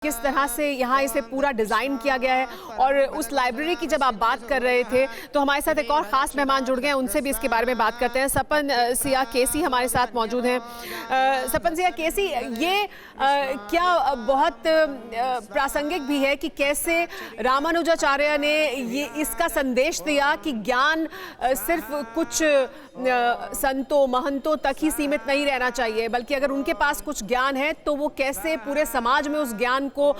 किस तरह से यहाँ इसे पूरा डिज़ाइन किया गया है। और उस लाइब्रेरी की जब आप बात कर रहे थे तो हमारे साथ एक और ख़ास मेहमान जुड़ गए हैं, उनसे भी इसके बारे में बात करते हैं। सपन सिया केसी हमारे साथ मौजूद हैं। सपन सिया केसी, ये क्या बहुत प्रासंगिक भी है कि कैसे रामानुजाचार्य ने ये इसका संदेश दिया कि ज्ञान सिर्फ कुछ संतों महंतों तक ही सीमित नहीं रहना चाहिए, बल्कि अगर उनके पास कुछ ज्ञान है तो वो कैसे पूरे समाज में उस ज्ञान को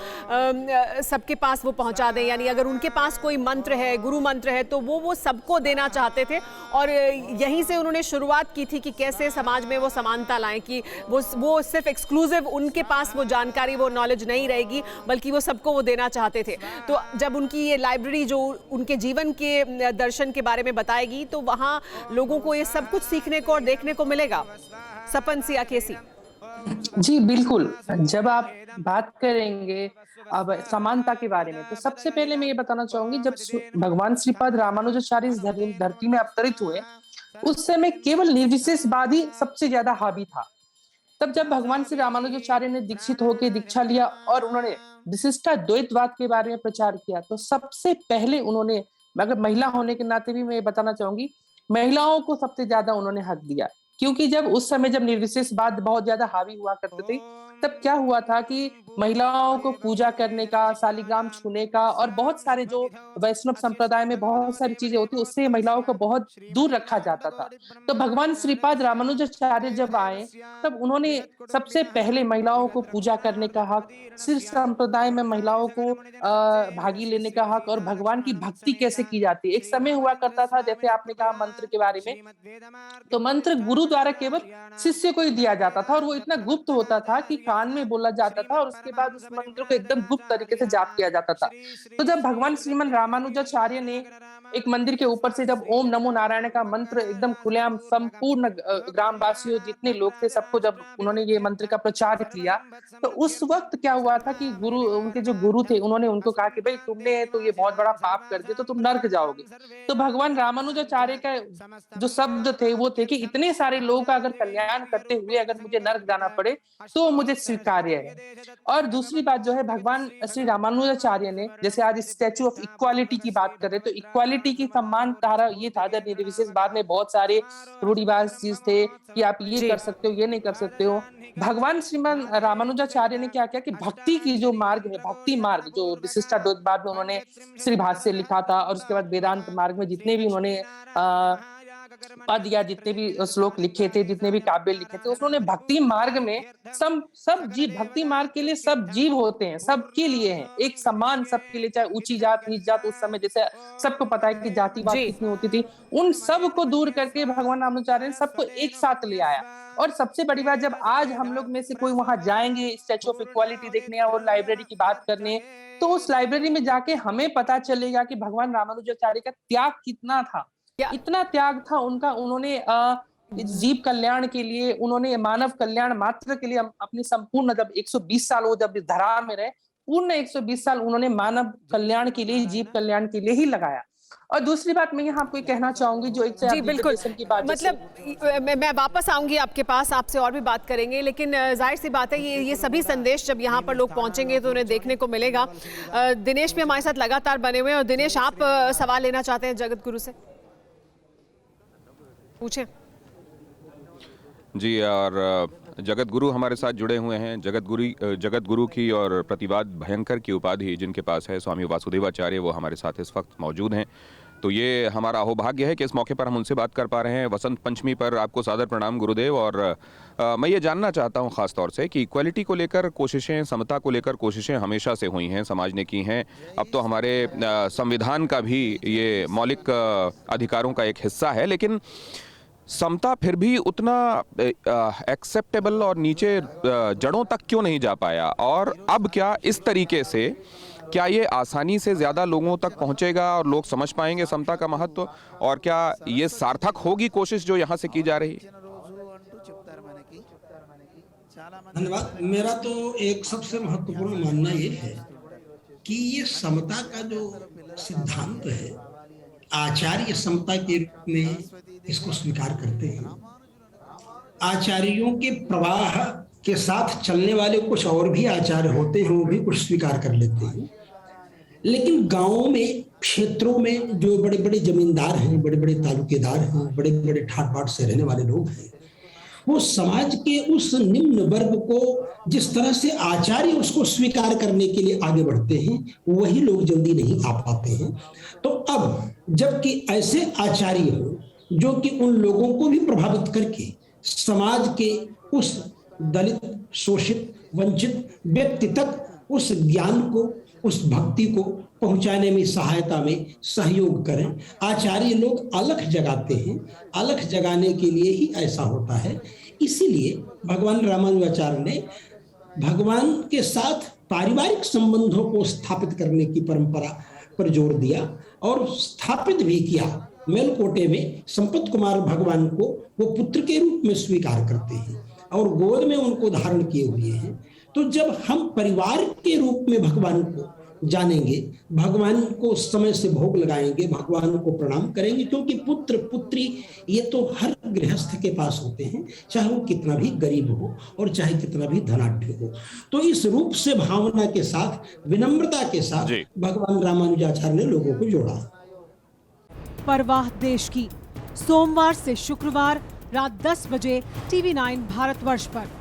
सबके पास वो पहुंचा दें। यानी अगर उनके पास कोई मंत्र है, गुरु मंत्र है, तो वो सबको देना चाहते थे। और यहीं से उन्होंने शुरुआत की थी कि कैसे समाज में वो समानता लाएं, कि वो सिर्फ एक्सक्लूसिव उनके पास वो जानकारी, वो नॉलेज नहीं रहेगी, बल्कि वो सबको वो देना चाहते थे। तो जब उनकी ये लाइब्रेरी जो उनके जीवन के दर्शन के बारे में बताएगी, तो वहाँ लोगों को ये सब कुछ सीखने को और देखने को मिलेगा। सपन सिया केसी। जी बिल्कुल। जब आप बात करेंगे अब समानता के बारे में, तो सबसे पहले मैं ये बताना चाहूंगी, जब भगवान श्रीपाद रामानुजाचार्य इस धरती में अवतरित हुए, उस समय केवल निर्विशेषवादी सबसे ज्यादा हावी था। तब जब भगवान श्री रामानुजाचार्य ने दीक्षित होकर दीक्षा लिया और उन्होंने विशिष्टाद्वैतवाद के बारे में प्रचार किया, तो सबसे पहले उन्होंने, मगर महिला होने के नाते भी मैं ये बताना चाहूंगी, महिलाओं को सबसे ज्यादा उन्होंने हक दिया। क्योंकि जब उस समय जब निर्विशेषवाद बहुत ज्यादा हावी हुआ करते थे, तब क्या हुआ था कि महिलाओं को पूजा करने का, शालिग्राम छूने का और बहुत सारे जो वैष्णव संप्रदाय में बहुत सारी चीजें होती, उससे महिलाओं को बहुत दूर रखा जाता था। तो भगवान श्रीपाद रामानुजाचार्य जब आए, तब उन्होंने सबसे पहले महिलाओं को पूजा करने का हक, सिर संप्रदाय में महिलाओं को भागी लेने का हक और भगवान की भक्ति कैसे की जाती है। एक समय हुआ करता था, जैसे आपने कहा मंत्र के बारे में, तो मंत्र गुरु द्वारा केवल शिष्य को ही दिया जाता था और वो इतना गुप्त होता था कि कान में बोला जाता था और उसके बाद उस मंत्र को एकदम गुप्त तरीके से जाप किया जाता था। तो जब भगवान श्रीमन रामानुजाचार्य ने एक मंदिर के ऊपर से जब ओम नमो नारायण का मंत्र एकदम खुलेआम संपूर्ण ग्रामवासियों जितने लोग थे सबको जब उन्होंने ये मंत्र का प्रचार किया, तो उस वक्त क्या हुआ था कि गुरु, उनके जो गुरु थे, उन्होंने उनको कहा कि भाई तुमने तो ये बहुत बड़ा पाप कर दिया, तो तुम नर्क जाओगे। तो भगवान रामानुजाचार्य का जो शब्द थे वो थे कि इतने सारे लोगों का अगर कल्याण करते हुए अगर मुझे नर्क जाना पड़े तो मुझे स्वीकार्य है। और दूसरी बात जो है, भगवान श्री रामानुजाचार्य ने, जैसे आज स्टैचू ऑफ इक्वालिटी की बात कर रहे, तो इक्वालिटी की सम्मान धारा ये था, जब निर्विशेषवाद में बहुत सारे रूढ़िवाद चीज थे कि आप ये कर सकते हो, ये नहीं कर सकते हो। भगवान श्रीमान रामानुजाचार्य ने क्या किया कि भक्ति की जो मार्ग है, भक्ति मार्ग जो विशिष्टाद्वैतवाद में उन्होंने श्री भाष्य लिखा था और उसके बाद वेदांत मार्ग में जितने भी उन्होंने पद या जितने भी श्लोक लिखे थे, जितने भी काव्य लिखे थे, उन्होंने भक्ति मार्ग में सब जीव, भक्ति मार्ग के लिए सब जीव होते हैं, सबके लिए हैं, एक समान सबके लिए, चाहे ऊंची जात नीच जात, उस समय जैसे सबको पता है कि जातिवाद कितनी होती थी, उन सब को दूर करके भगवान रामानुजाचार्य ने सबको एक साथ ले आया। और सबसे बड़ी बात, जब आज हम लोग में से कोई वहां जाएंगे स्टैचू ऑफ इक्वालिटी देखने और लाइब्रेरी की बात करने, तो उस लाइब्रेरी में जाके हमें पता चलेगा कि भगवान रामानुजाचार्य का त्याग कितना था, इतना त्याग था उनका। उन्होंने जीव कल्याण के लिए, उन्होंने मानव कल्याण मात्र के लिए अपनी संपूर्ण, जब 120 साल वो जब धरा में रहे, पूर्ण 120 साल उन्होंने मानव कल्याण के लिए, जीव कल्याण के लिए ही लगाया। और दूसरी बात मैं यहाँ आपको कहना चाहूंगी, जो एक जी बिल्कुल, मतलब मैं वापस आऊंगी आपके पास, आपसे और भी बात करेंगे, लेकिन जाहिर सी बात है ये सभी संदेश जब यहाँ पर लोग पहुंचेंगे तो उन्हें देखने को मिलेगा। दिनेश भी हमारे साथ लगातार बने हुए हैं। और दिनेश, आप सवाल लेना चाहते हैं जगत गुरु से, पूछें। जी, और जगत गुरु हमारे साथ जुड़े हुए हैं। जगत गुरु की और प्रतिवाद भयंकर की उपाधि जिनके पास है, स्वामी वासुदेवाचार्य, वो हमारे साथ इस वक्त मौजूद हैं। तो ये हमारा अहोभाग्य है कि इस मौके पर हम उनसे बात कर पा रहे हैं। वसंत पंचमी पर आपको सादर प्रणाम गुरुदेव। और मैं ये जानना चाहता हूँ ख़ास तौर से कि इक्वलिटी को लेकर कोशिशें, समता को लेकर कोशिशें हमेशा से हुई हैं, समाज ने की हैं। अब तो हमारे संविधान का भी ये मौलिक अधिकारों का एक हिस्सा है, लेकिन समता फिर भी उतना एक्सेप्टेबल और नीचे जड़ों तक क्यों नहीं जा पाया? और अब क्या इस तरीके से, क्या ये आसानी से ज़्यादा लोगों तक पहुंचेगा और लोग समझ पाएंगे समता का महत्व? और क्या ये सार्थक होगी कोशिश जो यहाँ से की जा रही है? धन्यवाद। मेरा तो एक सबसे महत्वपूर्ण मानना ये है कि ये समता का जो सिद्धांत है, आचार्य समता के रूप में इसको स्वीकार करते हैं। आचार्यों के प्रवाह के साथ चलने वाले कुछ और भी आचार्य होते हैं, वो भी कुछ स्वीकार कर लेते हैं। लेकिन गांवों में, क्षेत्रों में जो बड़े बड़े जमींदार हैं, बड़े बड़े तालुकेदार हैं, बड़े बड़े ठाट बाट से रहने वाले लोग हैं, वो समाज के उस निम्न वर्ग को जिस तरह से आचार्य उसको स्वीकार करने के लिए आगे बढ़ते हैं, वही लोग जल्दी नहीं आ पाते हैं। तो अब जबकि ऐसे आचार्य हो जो कि उन लोगों को भी प्रभावित करके समाज के उस दलित, शोषित, वंचित व्यक्ति तक उस ज्ञान को, उस भक्ति को पहुंचाने में, सहायता में सहयोग करें, आचार्य लोग अलख जगाते हैं। अलख जगाने के लिए ही ऐसा होता है। इसीलिए भगवान रामानुजाचार्य ने भगवान के साथ पारिवारिक संबंधों को स्थापित करने की परंपरा पर जोर दिया और स्थापित भी किया। मेलकोटे में संपत कुमार भगवान को वो पुत्र के रूप में स्वीकार करते हैं और गोद में उनको धारण किए हुए हैं। तो जब हम परिवार के रूप में भगवान को जानेंगे, भगवान को समय से भोग लगाएंगे, भगवान को प्रणाम करेंगे, क्योंकि पुत्र पुत्री ये तो हर गृहस्थ के पास होते हैं, चाहे वो कितना भी गरीब हो और चाहे कितना भी धनाढ्य हो। तो इस रूप से, भावना के साथ, विनम्रता के साथ भगवान रामानुजाचार्य ने लोगों को जोड़ा। परवाह देश की, सोमवार से शुक्रवार रात 10 बजे TV9 भारतवर्ष पर।